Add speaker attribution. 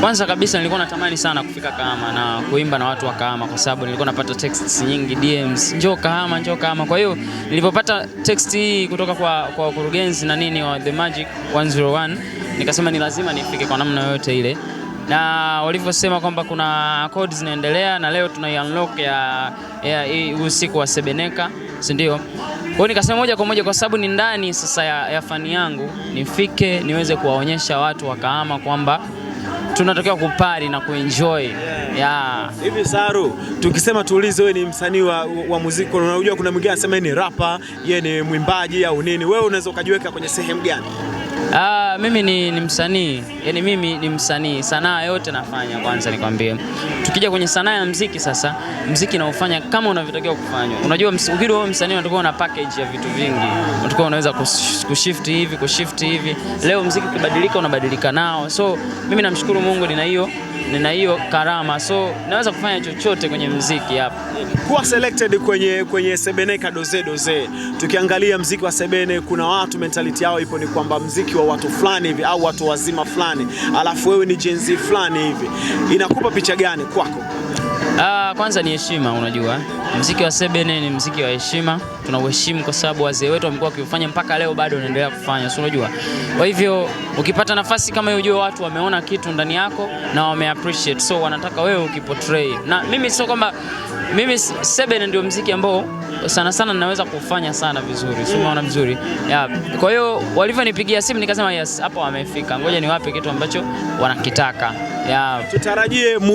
Speaker 1: Kwanza kabisa nilikuwa natamani sana kufika Kahama na kuimba na watu wa Kahama kwa sababu nilikuwa napata texts nyingi DMs, njoo Kahama, njoo Kahama. Kwa hiyo nilipopata text hii kutoka kwa wakurugenzi na nini wa The Magic 101, nikasema ni lazima nifike kwa namna yoyote ile. Na walivyosema kwamba kuna codes zinaendelea na leo tuna unlock ya usiku wa Sebeneka, si ndio? Kwa hiyo nikasema moja kwa moja kwa sababu ni ndani sasa ya fani yangu, nifike niweze kuwaonyesha watu wa Kahama kwamba tunatakiwa kupari na kuenjoy.
Speaker 2: Hivi Saru, tukisema tuulize wewe ni msanii wa muziki, unajua kuna mwingine anasema ni rapper, yeye ni mwimbaji au nini, wewe unaweza ukajiweka kwenye sehemu gani?
Speaker 1: Mimi ni msanii, yani mimi ni msanii, sanaa yote nafanya. Kwanza nikwambie, tukija kwenye sanaa ya muziki sasa, muziki naufanya kama unavyotakiwa kufanywa. Unajua ukiwa wewe msanii unatakiwa una package ya vitu vingi, unatakiwa unaweza kushift hivi. Leo muziki ukibadilika unabadilika nao. So mimi namshukuru Mungu nina hiyo karama, so naweza kufanya chochote kwenye muziki hapa.
Speaker 2: Kuwa selected kwenye Sebeneka Doze. Tukiangalia muziki wa Sebene, kuna watu mentality yao ipo ni kwamba muziki wa watu fulani hivi au watu wazima fulani, alafu wewe ni Gen Z fulani hivi. Inakupa picha gani kwako?
Speaker 1: Kwanza ni heshima. Unajua muziki wa Sebene ni muziki wa heshima, tunauheshimu kwa sababu wazee wetu wamekuwa wakifanya mpaka leo bado wanaendelea kufanya, so unajua. Kwa hivyo ukipata nafasi kama hiyo, ujue watu wameona kitu ndani yako na wame appreciate, so wanataka wewe ukiportray. Na mimi sio kwamba mimi Sebene ndio muziki ambao sana ninaweza kufanya sana vizuri, sio unaona vizuri. Kwa hiyo walivyonipigia simu nikasema yes, hapo wamefika, ngoja niwape kitu ambacho wanakitaka.
Speaker 2: Tutarajie muda